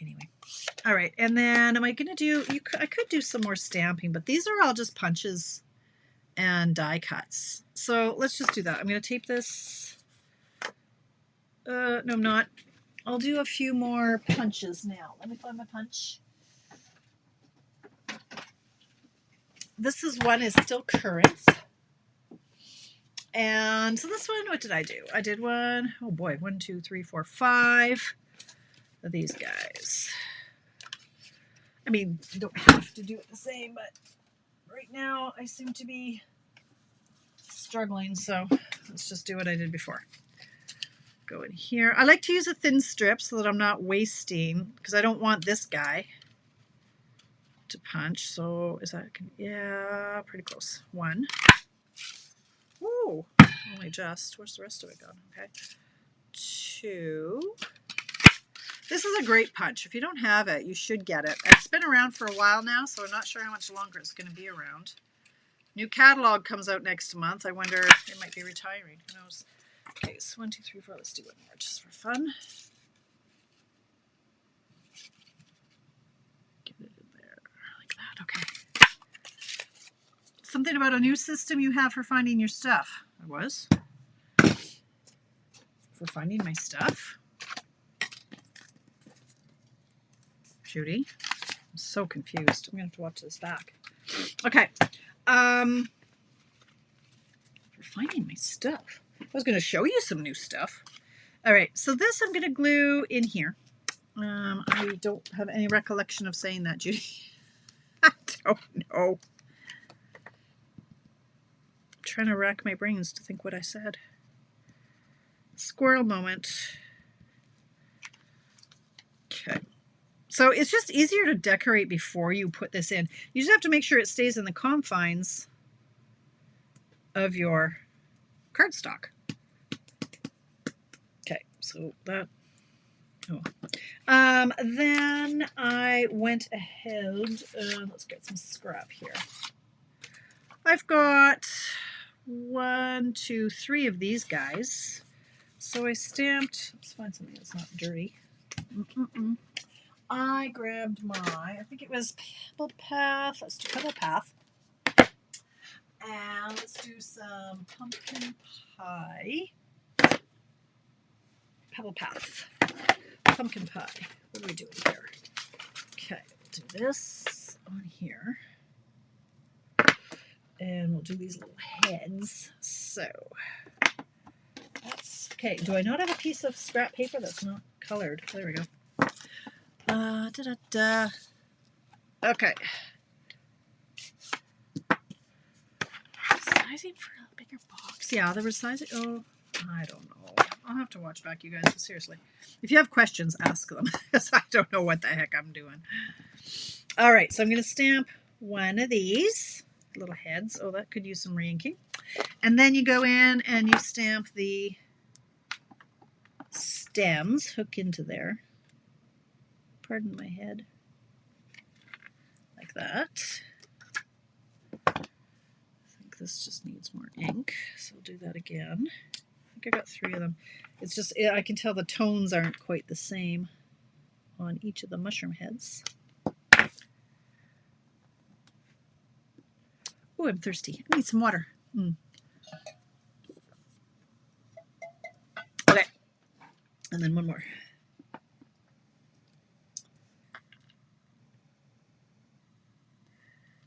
Anyway. All right. And then am I going to do... I could do some more stamping, but these are all just punches and die cuts. So let's just do that. I'm going to tape this. No, I'm not. I'll do a few more punches now. Let me find my punch. This one is still current. And so this one, what did I do? I did one, oh boy, 1, 2, 3, 4, 5 of these guys. I mean, you don't have to do it the same, but right now I seem to be struggling, so let's just do what I did before. Go in here. I like to use a thin strip so that I'm not wasting, because I don't want this guy to punch. So is that, yeah, pretty close. 1. Ooh, only just. Where's the rest of it gone? Okay. 2. This is a great punch. If you don't have it, you should get it. It's been around for a while now, so I'm not sure how much longer it's going to be around. New catalog comes out next month. I wonder if it might be retiring. Who knows? Okay, so 1, 2, 3, 4. Let's do one more just for fun. Get it in there like that. Okay. Something about a new system you have for finding your stuff. I was. For finding my stuff. Judy. I'm so confused. I'm going to have to watch this back. Okay. For finding my stuff. I was going to show you some new stuff. All right. So this I'm going to glue in here. I don't have any recollection of saying that, Judy. I don't know. I'm trying to rack my brains to think what I said. Squirrel moment. Okay. So it's just easier to decorate before you put this in. You just have to make sure it stays in the confines of your cardstock. Okay, so that... Oh. Then I went ahead, let's get some scrap here. I've got 1, 2, 3 of these guys. So I stamped, let's find something that's not dirty. I grabbed my, I think it was Pebble Path. Let's do Pebble Path. And let's do some pumpkin pie. Pebble Path. Pumpkin pie. What are we doing here? Okay, we'll do this on here. And we'll do these little heads. So that's okay. Do I not have a piece of scrap paper that's not colored? There we go. Okay. Sizing for a bigger box. Yeah, there was sizing. Oh, I don't know. I'll have to watch back, you guys. Seriously. If you have questions, ask them. Because I don't know what the heck I'm doing. All right, so I'm going to stamp one of these little heads. Oh, that could use some re-inking. And then you go in and you stamp the stems, hook into there. Pardon my head. Like that. I think this just needs more ink, so I'll do that again. I think I got 3 of them. It's just, I can tell the tones aren't quite the same on each of the mushroom heads. Oh, I'm thirsty. I need some water. Okay. And then one more.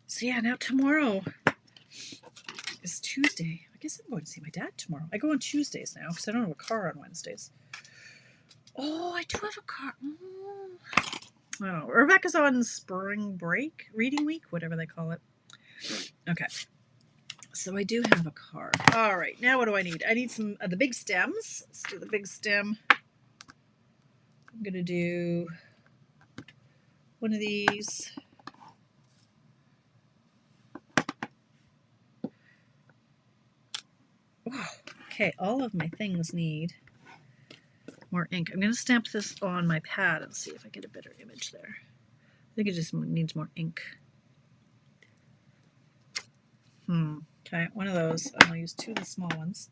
So yeah, now tomorrow is Tuesday. I guess I'm going to see my dad tomorrow. I go on Tuesdays now because I don't have a car on Wednesdays. Oh, I do have a car. Oh, Rebecca's on spring break, reading week, whatever they call it. Okay. So I do have a card. All right, now what do I need? I need some of the big stems. Let's do the big stem. I'm going to do one of these. Wow. Okay, all of my things need more ink. I'm going to stamp this on my pad and see if I get a better image there. I think it just needs more ink. Okay, one of those. I'll use two of the small ones.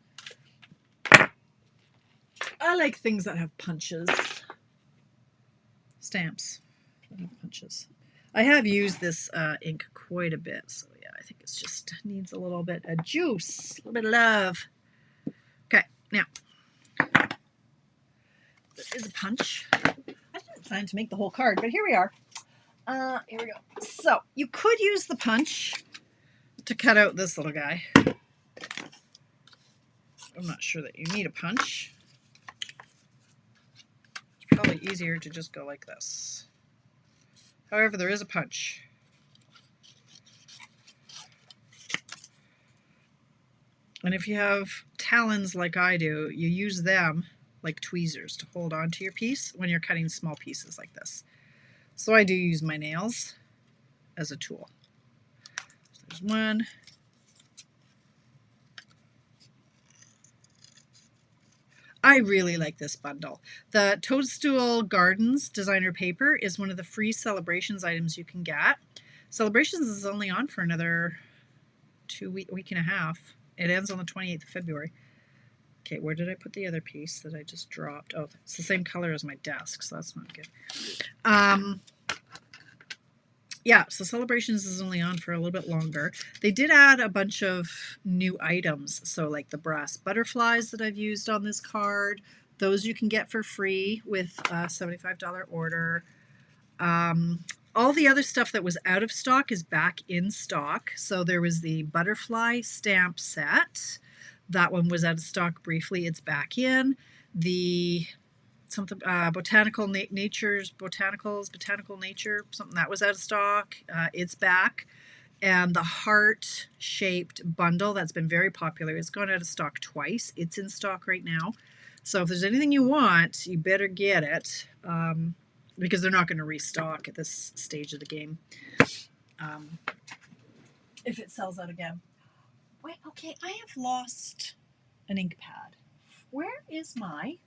I like things that have punches. Stamps that have punches. I have used this ink quite a bit, so yeah, I think it just needs a little bit of juice, a little bit of love. Okay, now, there is a punch. I didn't plan to make the whole card, but here we are. Here we go. So, you could use the punch to cut out this little guy. I'm not sure that you need a punch. It's probably easier to just go like this. However, there is a punch. And if you have talons like I do, you use them like tweezers to hold on to your piece when you're cutting small pieces like this. So I do use my nails as a tool. So there's one. I really like this bundle. The Toadstool Gardens designer paper is one of the free Celebrations items you can get. Celebrations is only on for another week and a half. It ends on the 28th of February. Okay, where did I put the other piece that I just dropped? Oh, it's the same color as my desk, so that's not good. Yeah, so Celebrations is only on for a little bit longer. They did add a bunch of new items, so like the brass butterflies that I've used on this card. Those you can get for free with a $75 order. All the other stuff that was out of stock is back in stock. So there was the butterfly stamp set. That one was out of stock briefly. It's back in. The something botanical nature, something that was out of stock. It's back. And the heart-shaped bundle that's been very popular. It's gone out of stock twice. It's in stock right now. So if there's anything you want, you better get it. Because they're not going to restock at this stage of the game if it sells out again. Wait, okay, I have lost an ink pad. Where is my...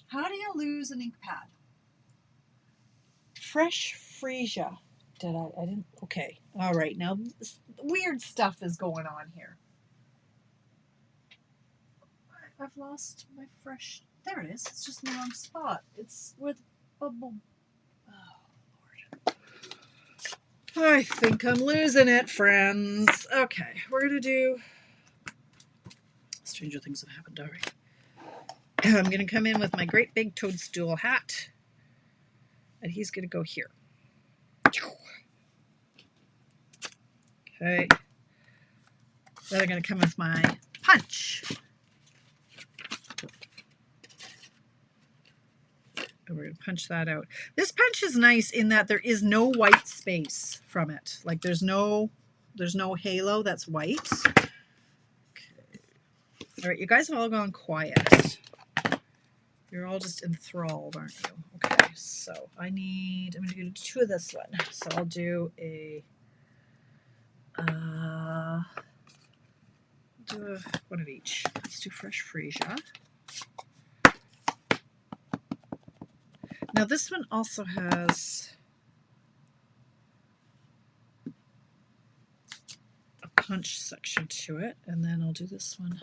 How do you lose an ink pad? Fresh Freesia. Did I didn't... Okay, all right, now weird stuff is going on here. I've lost my fresh... There it is. It's just in the wrong spot. It's with bubble. Oh, Lord. I think I'm losing it, friends. Okay, we're going to do... Stranger things have happened already. I'm going to come in with my great big toadstool hat. And he's going to go here. Okay. Then I'm going to come with my punch. We're going to punch that out. This punch is nice in that there is no white space from it. Like there's no halo that's white. Okay. All right, you guys have all gone quiet. You're all just enthralled, aren't you? Okay, so I'm going to do two of this one. So I'll do one of each. Let's do Fresh Freesia. Now this one also has a punch section to it, and then I'll do this one.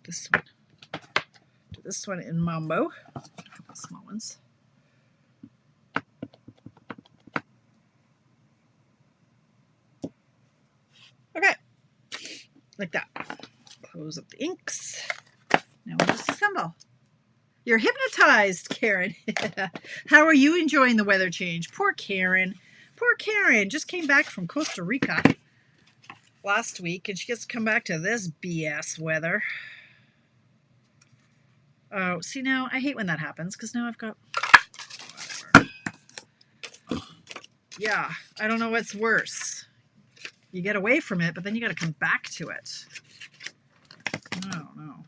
This one. Do this one in Mambo. The small ones. Okay, like that. Close up the inks. Now we'll just assemble. You're hypnotized, Karen. How are you enjoying the weather change? Poor Karen. Poor Karen just came back from Costa Rica last week, and she gets to come back to this BS weather. Oh, see now, I hate when that happens because now I've got, whatever. Yeah, I don't know what's worse. You get away from it, but then you got to come back to it. I don't know.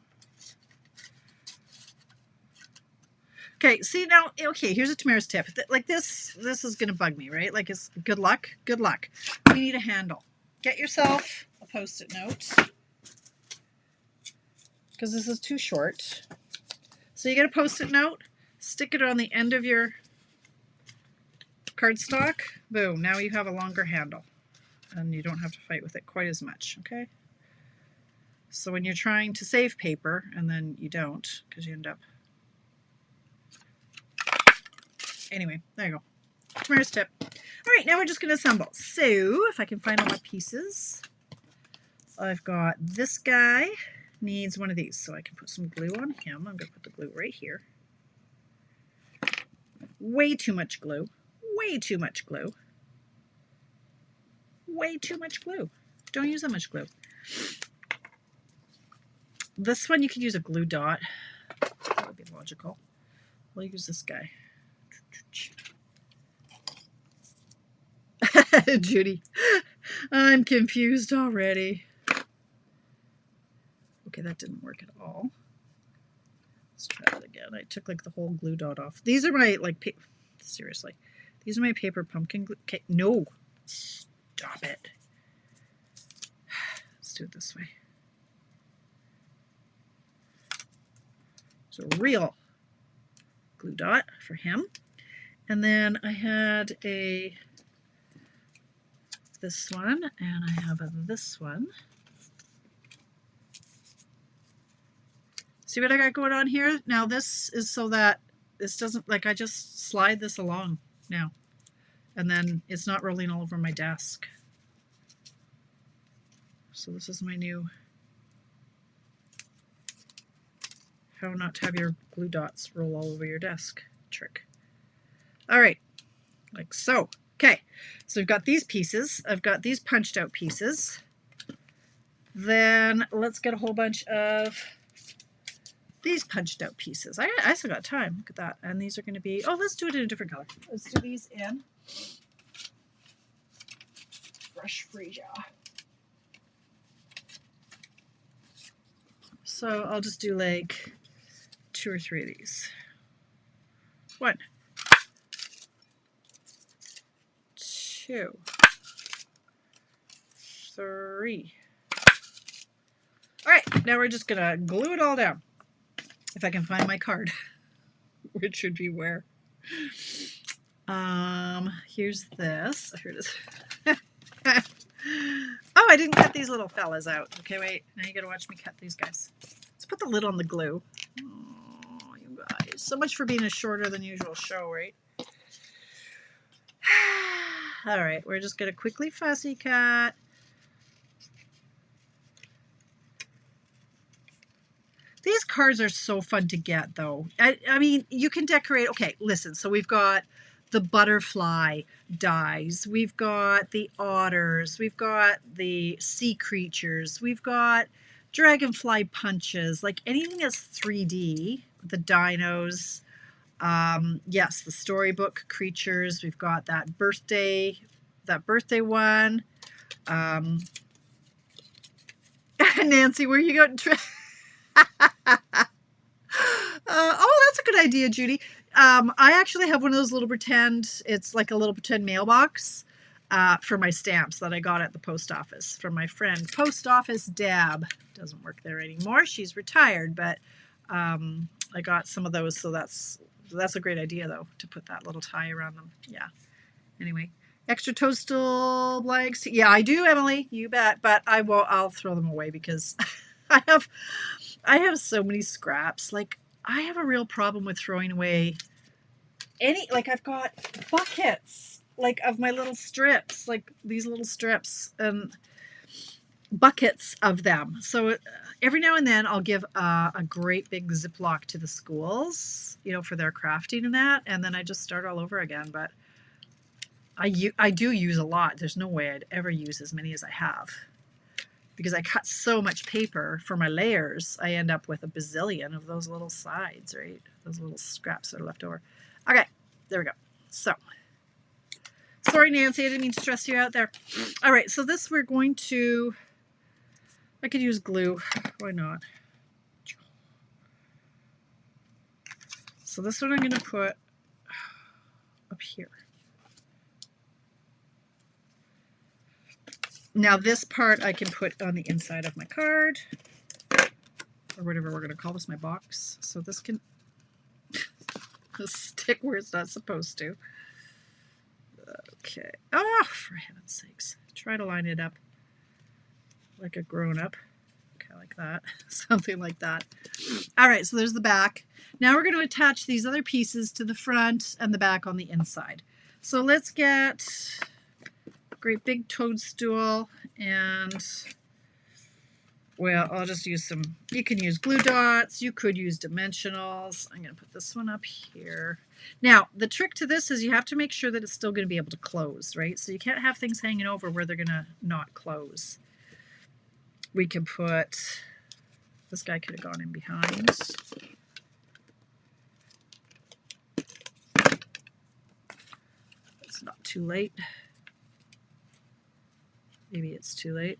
Okay, see now, okay, here's a Tamara's tip. Like this is going to bug me, right? Like it's good luck, good luck. We need a handle. Get yourself a Post-it note because this is too short. So you get a Post-it note, stick it on the end of your cardstock. Boom, now you have a longer handle and you don't have to fight with it quite as much, okay? So when you're trying to save paper and then you don't because you end up... Anyway, there you go. Tamara's tip. All right, now we're just going to assemble. So if I can find all my pieces, I've got this guy needs one of these, so I can put some glue on him. I'm going to put the glue right here. Way too much glue. Way too much glue. Way too much glue. Don't use that much glue. This one you could use a glue dot. That would be logical. We'll use this guy. Judy, I'm confused already. Okay, that didn't work at all. Let's try that again. I took like the whole glue dot off. These are my like, seriously, these are my paper pumpkin glue. Okay, no, stop it. Let's do it this way. So real glue dot for him. And then I had this one, and I have this one. See what I got going on here? Now this is so that this doesn't, like, I just slide this along now, and then it's not rolling all over my desk. So this is my new how not to have your glue dots roll all over your desk trick. All right, like so. Okay, so we've got these pieces. I've got these punched out pieces. Then let's get a whole bunch of these punched out pieces. I still got time. Look at that. And these are going to be, oh, let's do it in a different color. Let's do these in Fresh Freesia. So I'll just do like 2 or 3 of these. 1, 2, 3. All right, now we're just gonna glue it all down. If I can find my card, which should be where. Here's this. Here it is. Oh, I didn't cut these little fellas out. Okay, wait. Now you gotta watch me cut these guys. Let's put the lid on the glue. Oh, you guys. So much for being a shorter than usual show, right? All right, we're just gonna quickly fussy cut. These cards are so fun to get, though. I mean, you can decorate. Okay, listen. So we've got the butterfly dies. We've got the otters. We've got the sea creatures. We've got dragonfly punches. Like anything that's 3D. The dinos. Yes, the storybook creatures. We've got that birthday one. Nancy, where you going? Oh, that's a good idea, Judy. I actually have one of those little pretend, it's like a little pretend mailbox for my stamps that I got at the post office from my friend, Post Office Deb. Doesn't work there anymore. She's retired, but I got some of those, so that's a great idea, though, to put that little tie around them. Yeah. Anyway, extra Toastable blanks. Yeah, I do, Emily. You bet. But I'll throw them away because I have so many scraps. Like, I have a real problem with throwing away like I've got buckets, like of my little strips, like these little strips and buckets of them. So every now and then I'll give a great big Ziploc to the schools, for their crafting and that. And then I just start all over again. But I do use a lot. There's no way I'd ever use as many as I have. because I cut so much paper for my layers, I end up with a bazillion of those little sides, right? Those little scraps that are left over. Okay, there we go. So, sorry, Nancy, I didn't mean to stress you out there. All right, so this we're going to, I could use glue. Why not? So this one I'm going to put up here. Now this part I can put on the inside of my card, or whatever we're going to call this, my box. So this can stick where it's not supposed to. Okay. Oh, for heaven's sakes. Try to line it up like a grown-up. Okay, like that. Something like that. All right, so there's the back. Now we're going to attach these other pieces to the front and the back on the inside. So let's get a great big toadstool, and well, I'll just use some, you can use glue dots, you could use dimensionals. I'm going to put this one up here. Now, the trick to this is you have to make sure that it's still going to be able to close, right? So you can't have things hanging over where they're going to not close. We can put, this guy could have gone in behind. It's not too late. Maybe it's too late.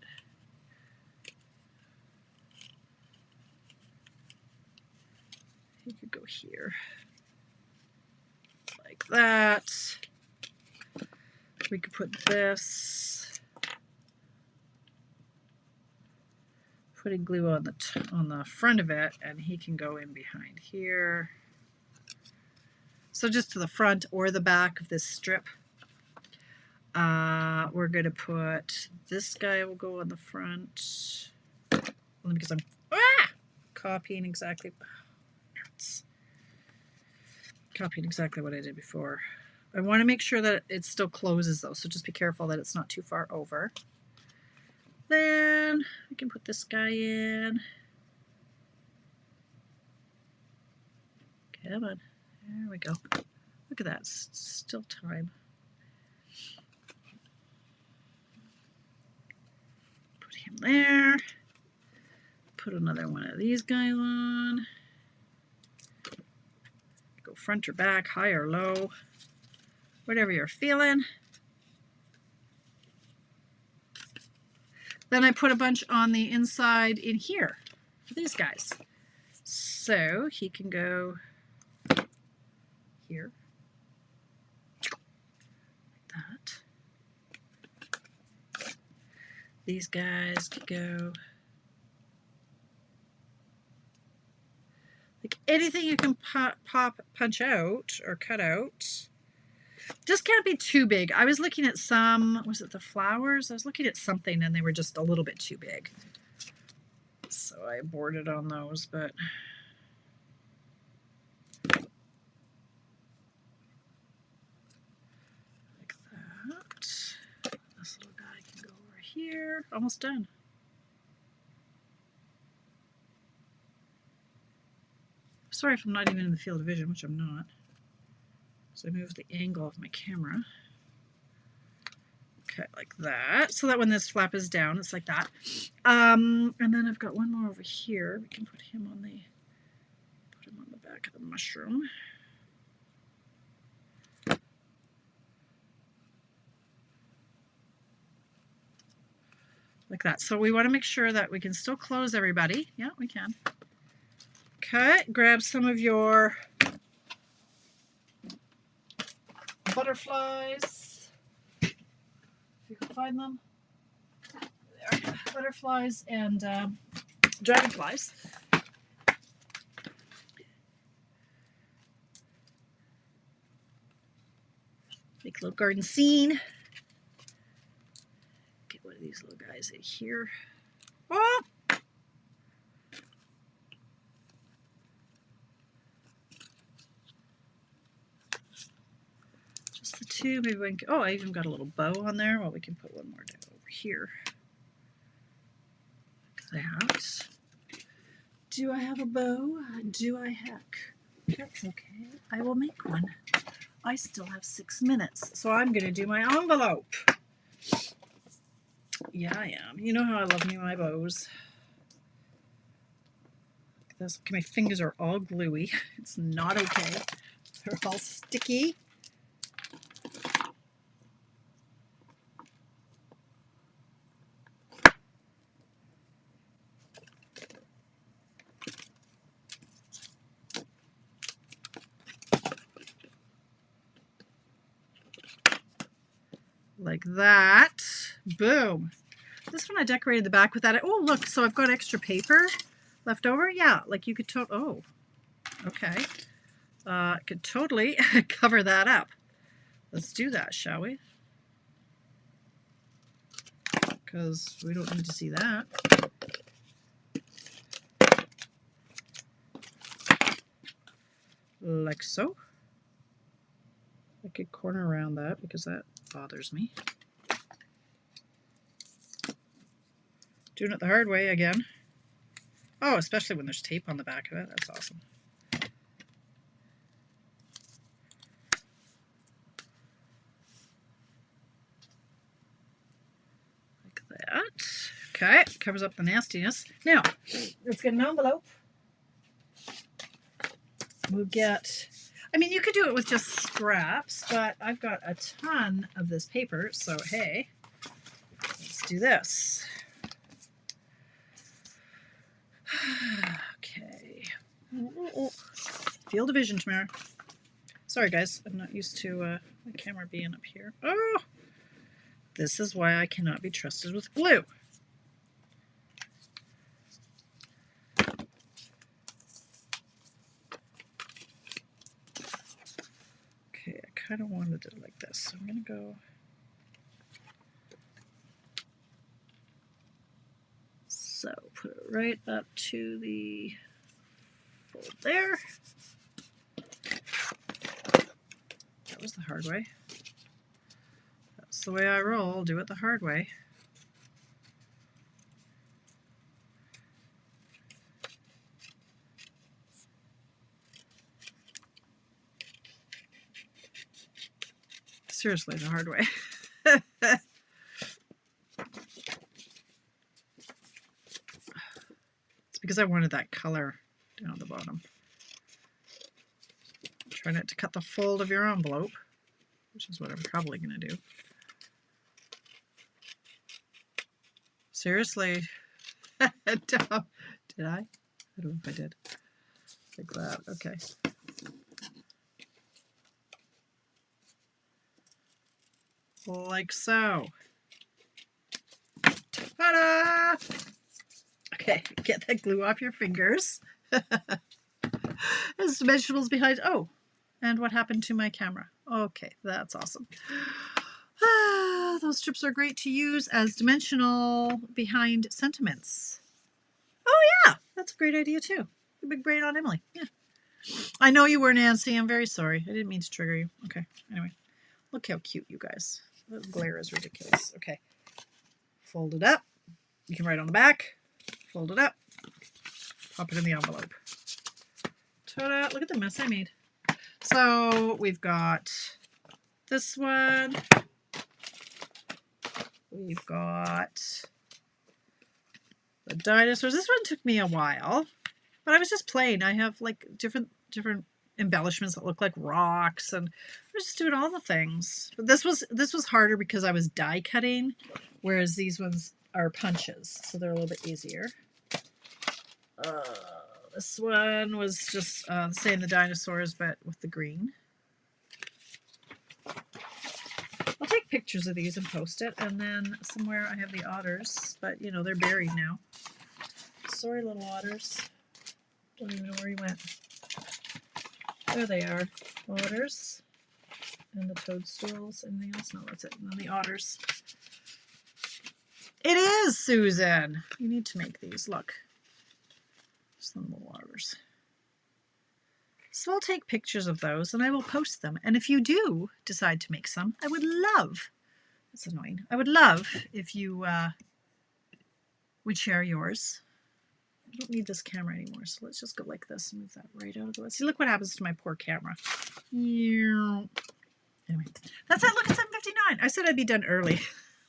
You could go here, like that. We could put this, putting glue on the front of it, and he can go in behind here. So just to the front or the back of this strip. We're going to put, this guy will go on the front, only because I'm copying exactly. Copying exactly what I did before. I want to make sure that it still closes though, so just be careful that it's not too far over. Then we can put this guy in. Come on, there we go. Look at that, it's still time. Put him there. Put another one of these guys on. Go front or back, high or low, whatever you're feeling. Then I put a bunch on the inside in here for these guys. So he can go here, like that. These guys could go like anything you can punch out or cut out. Just can't be too big. I was looking at some, was it the flowers? I was looking at something and they were just a little bit too big. So I aborted on those, but like that. This little guy can go over here. Almost done. Sorry if I'm not even in the field of vision, which I'm not. So I move the angle of my camera. Okay, like that. So that when this flap is down, it's like that. And then I've got one more over here. We can put him on the back of the mushroom. Like that. So we want to make sure that we can still close everybody. Yeah, we can. Okay, grab some of your butterflies, if you can find them. There. Butterflies and dragonflies. Make a little garden scene. Get one of these little guys in here. Oh! Just the two. Maybe we can, oh, I even got a little bow on there. Well, we can put one more down over here. Like that. Do I have a bow? Do I heck? That's okay. I will make one. I still have 6 minutes, so I'm going to do my envelope. Yeah, I am. You know how I love me my bows. This, my fingers are all gluey. It's not okay. They're all sticky. Like that. Boom. This one I decorated the back with that. Oh, look, so I've got extra paper left over. Yeah, like you could oh, okay. Could totally cover that up. Let's do that, shall we? Because we don't need to see that. Like so. I could corner around that because that bothers me. Doing it the hard way again. Oh, especially when there's tape on the back of it. That's awesome. Like that. Okay, covers up the nastiness. Now, let's get an envelope. We'll get, I mean, you could do it with just scraps, but I've got a ton of this paper, so hey, let's do this. Okay. Field of vision tomorrow. Sorry, guys, I'm not used to the camera being up here. Oh, this is why I cannot be trusted with glue. Okay, I kind of wanted it like this, so I'm going to go. So put it right up to the fold there. That was the hard way. That's the way I roll. Do it the hard way. Seriously, the hard way. It's because I wanted that color down the bottom. Try not to cut the fold of your envelope, which is what I'm probably going to do. Seriously. Did I? I don't know if I did. Like that. Okay. Like so. Ta-da! Okay, get that glue off your fingers. There's vegetables behind. Oh, and what happened to my camera? Okay, that's awesome. Those strips are great to use as dimensional behind sentiments. Oh yeah, that's a great idea too. The big brain on Emily. Yeah. I know you were, Nancy. I'm very sorry. I didn't mean to trigger you. Okay, anyway. Look how cute, you guys. The glare is ridiculous. Okay. Fold it up. You can write on the back. Fold it up. Pop it in the envelope. Ta-da! Look at the mess I made. So we've got this one. We've got the dinosaurs. This one took me a while, but I was just playing. I have like different embellishments that look like rocks, and I was just doing all the things. But this was harder because I was die cutting, whereas these ones are punches, so they're a little bit easier. This one was just saying the dinosaurs, but with the green. I'll take pictures of these and post it, and then somewhere I have the otters, but you know, they're buried now. Sorry, little otters. Don't even know where he went. There they are. Otters. And the toadstools. Anything else? No, that's it. And then the otters. It is, Susan! You need to make these. Look. Some little otters. So I'll take pictures of those and I will post them. And if you do decide to make some, I would love, that's annoying, I would love if you would share yours. I don't need this camera anymore, so let's just go like this and move that right out of the way. See, look what happens to my poor camera. Anyway, that's it. Look, it's 7:59. I said I'd be done early.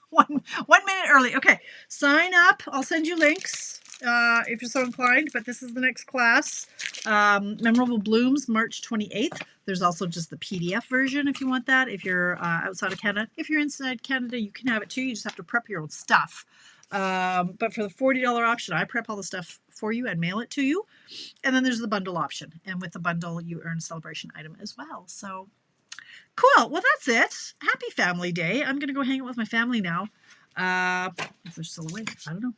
one minute early. Okay, sign up. I'll send you links if you're so inclined. But this is the next class. Memorable Blooms, March 28th. There's also just the PDF version if you want that. If you're outside of Canada, if you're inside Canada, you can have it too. You just have to prep your own stuff. But for the $40 option, I prep all the stuff for you and mail it to you. And then there's the bundle option. And with the bundle, you earn a celebration item as well. So cool. Well, that's it. Happy Family Day. I'm going to go hang out with my family now. If they're still awake, I don't know.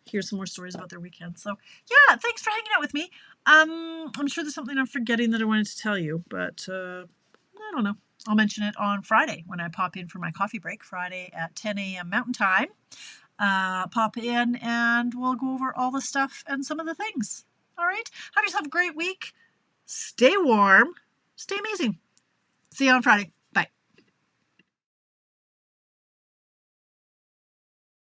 Hear some more stories about their weekend. So yeah, thanks for hanging out with me. I'm sure there's something I'm forgetting that I wanted to tell you, but I don't know. I'll mention it on Friday when I pop in for my coffee break, Friday at 10 a.m. Mountain Time. Pop in and we'll go over all the stuff and some of the things. All right. Have yourself a great week. Stay warm. Stay amazing. See you on Friday.